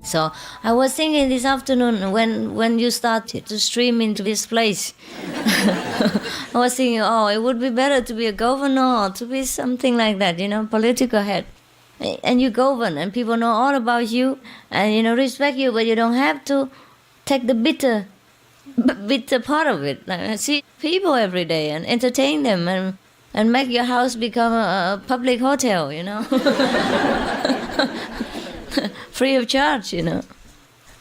So I was thinking this afternoon when you started to stream into this place, I was thinking, oh, it would be better to be a governor or to be something like that, political head. And you govern and people know all about you and, respect you, but you don't have to take the bitter part of it. Like, see people every day and entertain them and make your house become a public hotel, free of charge,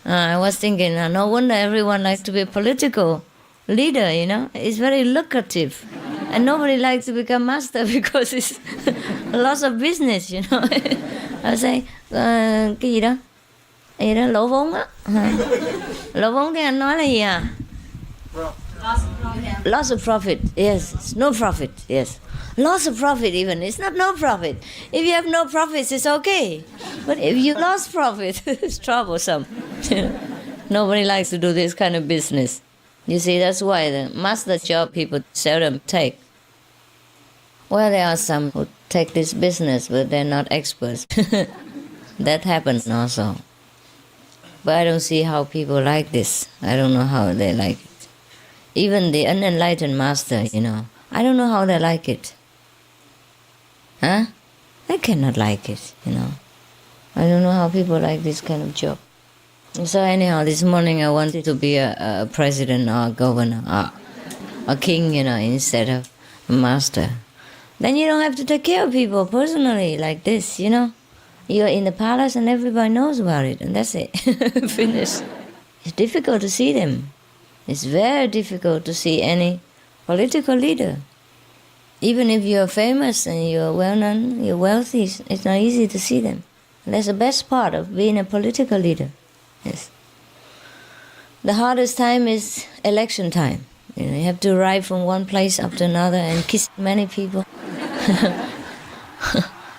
I was thinking, no wonder everyone likes to be a political leader, It's very lucrative. And nobody likes to become master because it's lots of business, I was saying, cái gì đó? Gì đó, lỗ vốn á. Lỗ vốn tiếng Anh nói là gì à? Loss of profit, yes. It's no profit, yes. Loss of profit even, it's not no profit. If you have no profits, it's okay. But if you lost profit, it's troublesome. Nobody likes to do this kind of business. You see, that's why the master job people seldom take. Well, there are some who take this business, but they're not experts. That happens also. But I don't see how people like this. I don't know how they like it. Even the unenlightened master, I don't know how they like it. Huh? They cannot like it, I don't know how people like this kind of job. So anyhow, this morning I wanted to be a president or a governor or a king, instead of a master. Then you don't have to take care of people personally like this, You're in the palace and everybody knows about it, and that's it. Finished. It's difficult to see them. It's very difficult to see any political leader. Even if you're famous and you're well-known, you're wealthy, it's not easy to see them. And that's the best part of being a political leader. Yes. The hardest time is election time. You have to ride from one place up to another and kiss many people.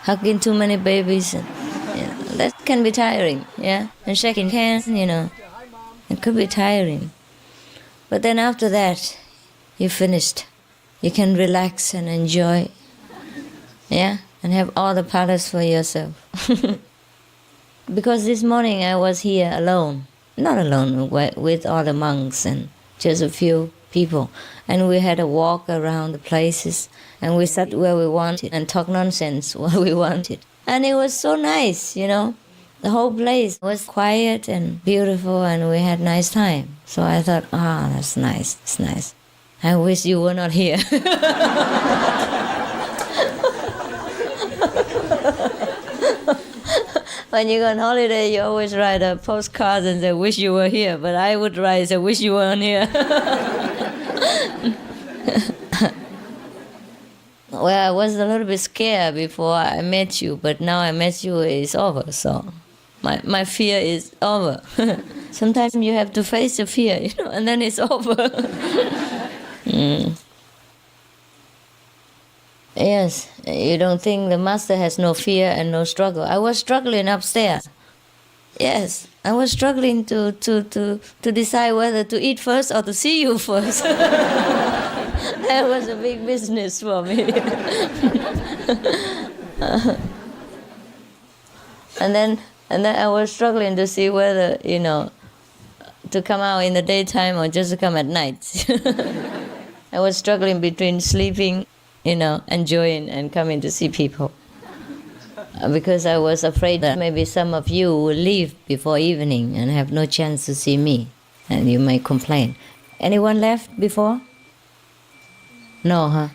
Hugging too many babies. And, that can be tiring, yeah. And shaking hands, It could be tiring. But then after that, you're finished. You can relax and enjoy, yeah, and have all the palace for yourself. Because this morning I was here alone. Not alone, with all the monks and just a few people. And we had a walk around the places, and we sat where we wanted and talked nonsense while we wanted. And it was so nice, The whole place was quiet and beautiful, and we had nice time. So I thought, that's nice, it's nice. I wish you were not here. When you go on holiday, you always write a postcard and say, wish you were here. But I would write, say, wish you weren't here. Well, I was a little bit scared before I met you, but now I met you, it's over. So my fear is over. Sometimes you have to face the fear, and then it's over. Yes, you don't think the master has no fear and no struggle. I was struggling upstairs. Yes, I was struggling to decide whether to eat first or to see you first. That was a big business for me. And then I was struggling to see whether, to come out in the daytime or just to come at night. I was struggling between sleeping, enjoying and coming to see people. Because I was afraid that maybe some of you will leave before evening and have no chance to see me, and you may complain. Anyone left before? No, huh?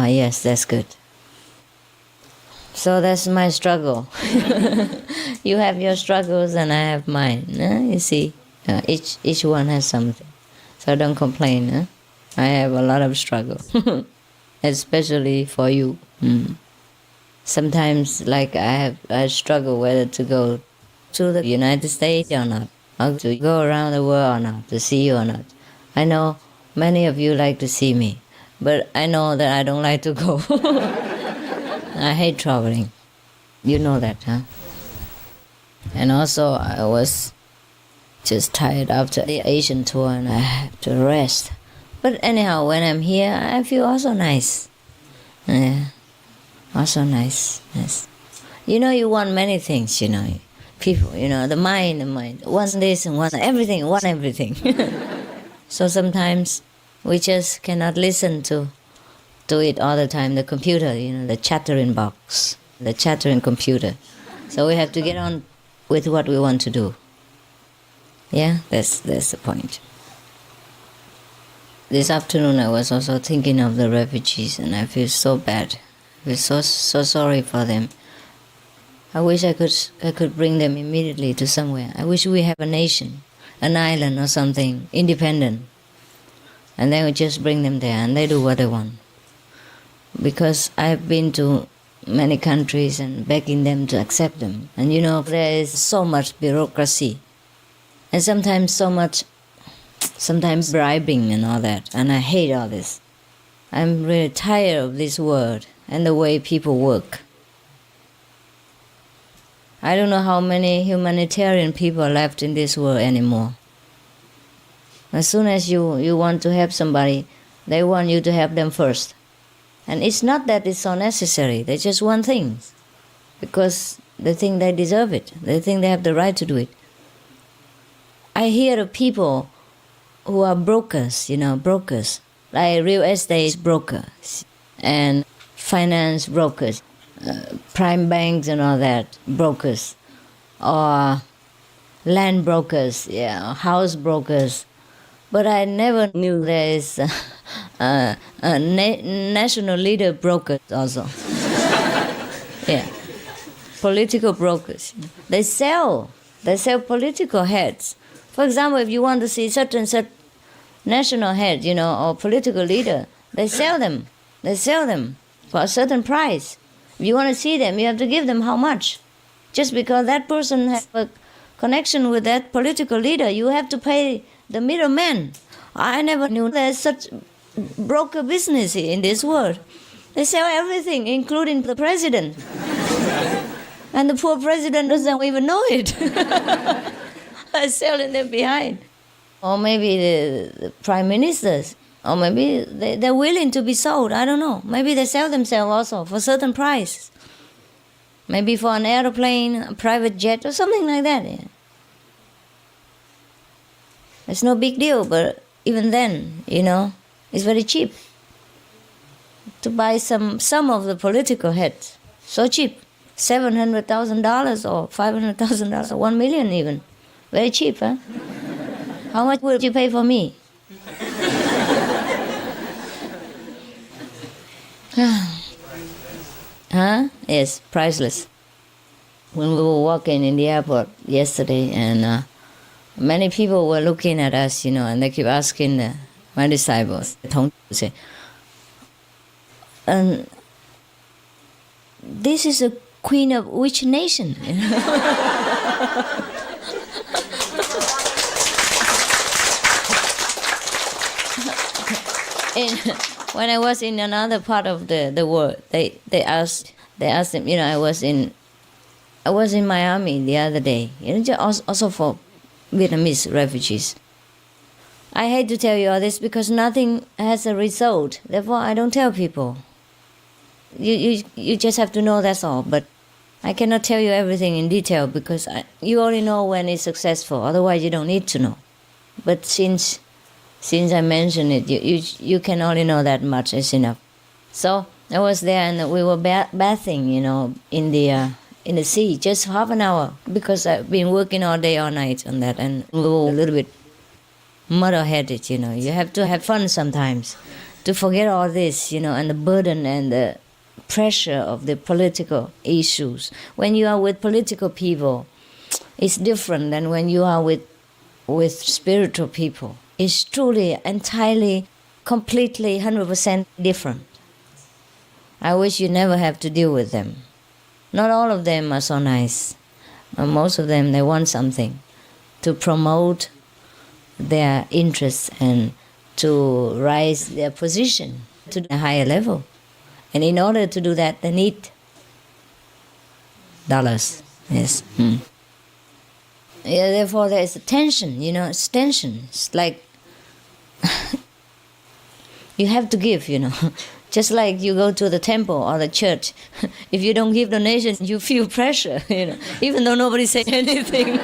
Yes, that's good. So that's my struggle. You have your struggles and I have mine. You see, each one has something. So don't complain. I have a lot of struggle, especially for you. Sometimes, like I struggle whether to go to the United States or not, or to go around the world or not, to see you or not. I know many of you like to see me, but I know that I don't like to go. I hate traveling. You know that, huh? And also, I was just tired after the Asian tour and I have to rest. But anyhow, when I'm here, I feel also nice. Yeah, also nice, yes. You want many things, people, the mind. One this and one everything. So sometimes we just cannot listen to it all the time. The computer, the chattering box, the chattering computer. So we have to get on with what we want to do. Yeah, that's the point. This afternoon I was also thinking of the refugees, and I feel so bad. I feel so sorry for them. I wish I could bring them immediately to somewhere. I wish we have a nation, an island or something, independent. And then we just bring them there and they do what they want. Because I've been to many countries and begging them to accept them. And there is so much bureaucracy. And sometimes bribing and all that. And I hate all this. I'm really tired of this world and the way people work. I don't know how many humanitarian people are left in this world anymore. As soon as you want to help somebody, they want you to help them first. And it's not that it's so necessary. They just want things. Because they think they deserve it. They think they have the right to do it. I hear of people who are brokers, brokers. Like real estate brokers and finance brokers. Prime banks and all that, brokers, or land brokers, house brokers. But I never knew there is a national leader broker also. Yeah, political brokers. They sell political heads. For example, if you want to see such and such national head, or political leader, they sell them. They sell them for a certain price. If you want to see them, you have to give them how much? Just because that person has a connection with that political leader, you have to pay the middleman. I never knew there's such broker business in this world. They sell everything, including the president. And the poor president doesn't even know it. I'm selling them behind. Or maybe the prime ministers. Or maybe they're willing to be sold. I don't know. Maybe they sell themselves also for a certain price. Maybe for an airplane, a private jet, or something like that. Yeah. It's no big deal, but even then, it's very cheap to buy some of the political heads. So cheap. $700,000 or $500,000 or $1 million even. Very cheap, huh? How much would you pay for me? Huh? Yes, priceless. When we were walking in the airport yesterday, and many people were looking at us, and they keep asking my disciples, say, this is a queen of which nation? When I was in another part of the world, they asked them. I was in Miami the other day. Also for Vietnamese refugees. I hate to tell you all this because nothing has a result. Therefore, I don't tell people. You just have to know, that's all. But I cannot tell you everything in detail because you only know when it's successful. Otherwise, you don't need to know. But since I mentioned it, you can only know that much. It's enough. So I was there and we were bathing, in the sea, just half an hour because I've been working all day, all night on that, and we were a little bit muddle-headed. You have to have fun sometimes to forget all this, and the burden and the pressure of the political issues. When you are with political people, it's different than when you are with spiritual people. It's truly, entirely, completely, 100% different. I wish you never have to deal with them. Not all of them are so nice. Most of them, they want something to promote their interests and to rise their position to a higher level. And in order to do that, they need dollars. Yes. Yeah, therefore, there is a tension, it's tension. It's like you have to give, Just like you go to the temple or the church, if you don't give donations, you feel pressure, even though nobody says anything.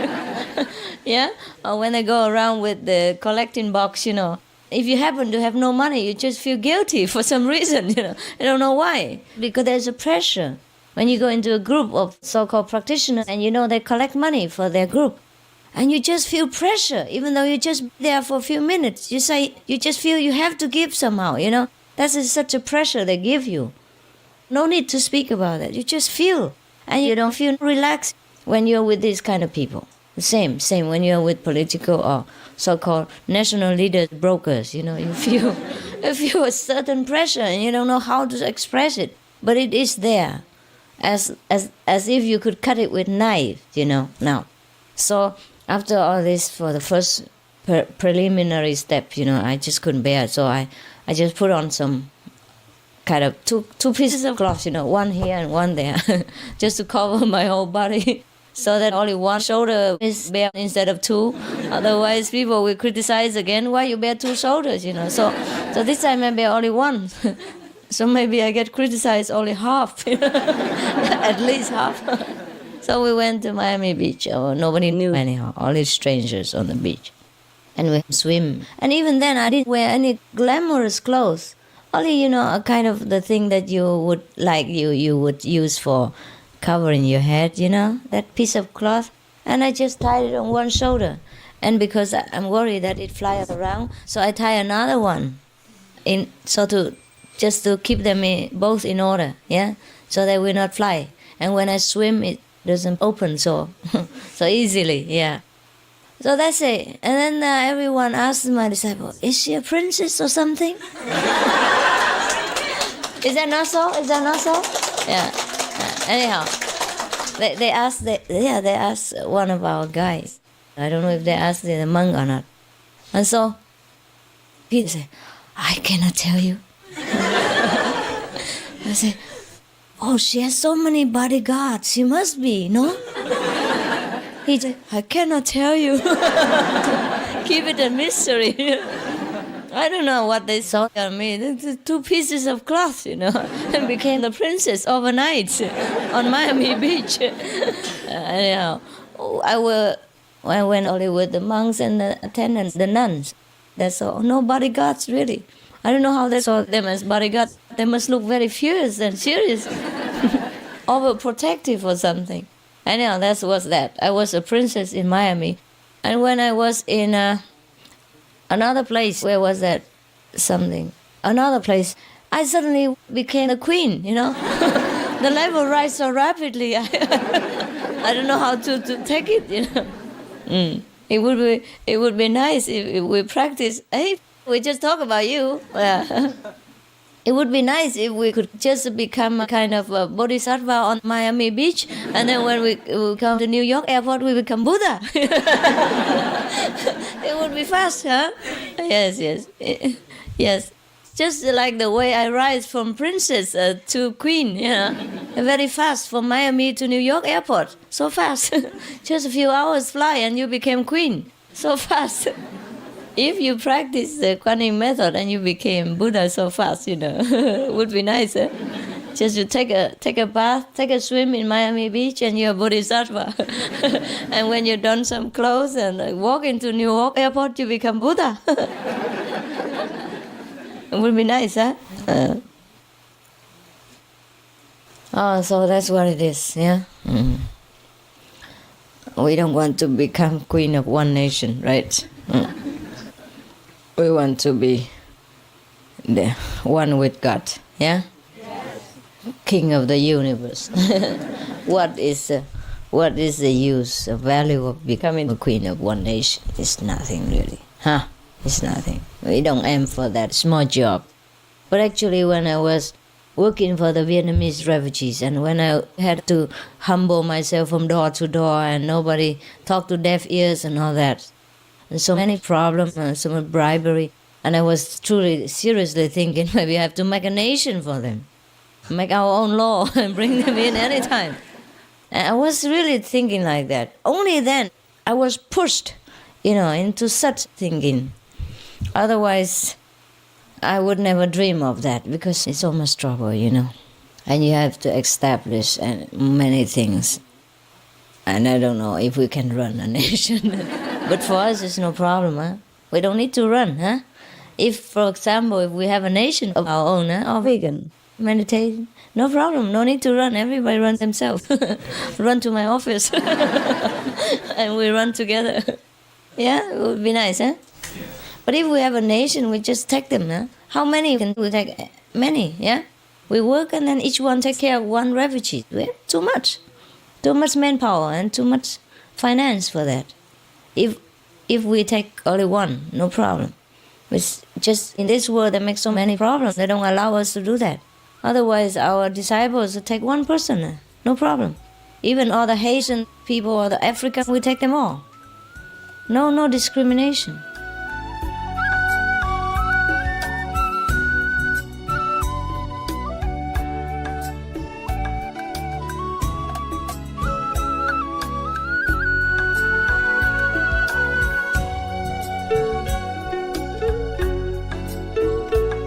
Yeah? Or when I go around with the collecting box, if you happen to have no money, you just feel guilty for some reason, I don't know why. Because there's a pressure. When you go into a group of so-called practitioners and they collect money for their group, and you just feel pressure, even though you're just there for a few minutes. You just feel you have to give somehow, That's such a pressure they give you. No need to speak about that. You just feel. And you don't feel relaxed when you're with these kind of people. Same when you're with political or so-called national leaders, brokers, you feel a certain pressure and you don't know how to express it. But it is there, as if you could cut it with knife, now. So after all this, for the first preliminary step, I just couldn't bear it. So I just put on some kind of two pieces of cloth, one here and one there, just to cover my whole body. So that only one shoulder is bare instead of two. Otherwise, people will criticize again, why you bear two shoulders, So this time I bear only one. So maybe I get criticized only half, at least half. So we went to Miami Beach. Nobody knew anyhow, only strangers on the beach. And we swim. And even then, I didn't wear any glamorous clothes. Only, a kind of the thing that you would like, you would use for covering your head, that piece of cloth. And I just tied it on one shoulder. And because I'm worried that it flies around, so I tie another one just to keep them both in order, so they will not fly. And when I swim, it doesn't open so easily, So that's it. And then everyone asked my disciple, is she a princess or something? Is that not so? Yeah. Anyhow, they asked one of our guys. I don't know if they asked the monk or not. And so Peter said, I cannot tell you. I said, oh, she has so many bodyguards. She must be, no? He said, I cannot tell you. Keep it a mystery. I don't know what they saw on me. The two pieces of cloth, and became the princess overnight on Miami Beach. Anyhow, I went only with the monks and the attendants, the nuns. That's all. No bodyguards, really. I don't know how they saw them as bodyguards. They must look very fierce and serious. Overprotective or something. Anyhow, that was that. I was a princess in Miami. And when I was in another place, where was that? Another place, I suddenly became a queen, The level rise so rapidly. I don't know how to take it, It would be nice if we practice. Hey, we just talk about you. Yeah. It would be nice if we could just become a kind of a bodhisattva on Miami Beach, and then when we come to New York airport, we become Buddha. It would be fast, huh? Yes. Yes. Just like the way I rise from princess to queen, very fast from Miami to New York airport. So fast. Just a few hours fly and you became queen. So fast. If you practice the Kuan method and you became Buddha so fast, it would be nice. Just to take a bath, take a swim in Miami Beach, and you're a bodhisattva. And when you've done some clothes and walk into New York airport, you become Buddha. It would be nice, huh? So that's what it is, yeah? Mm. We don't want to become queen of one nation, right? We want to be the one with God, yeah? Yes. King of the universe. What is the use, the value of becoming a queen of one nation? It's nothing really, huh? It's nothing. We don't aim for that small job. But actually, when I was working for the Vietnamese refugees, and when I had to humble myself from door to door, and nobody talked to deaf ears and all that, and so many problems, so much bribery, and I was truly, seriously thinking maybe I have to make a nation for them, make our own law and bring them in anytime. And I was really thinking like that. Only then I was pushed, into such thinking. Otherwise, I would never dream of that because it's so much trouble, And you have to establish many things. And I don't know if we can run a nation. But for us, it's no problem, huh? We don't need to run, huh? If, for example, if we have a nation of our own, or vegan, meditation, no problem, no need to run. Everybody runs themselves. Run to my office. And we run together. Yeah, it would be nice, huh? But if we have a nation, we just take them, huh? How many can we take? Many, yeah? We work and then each one take care of one refugee. We have too much. Too much manpower and too much finance for that. If we take only one, no problem. It's just in this world that makes so many problems. They don't allow us to do that. Otherwise, our disciples will take one person, no problem. Even all the Haitian people or the African, we take them all. No discrimination.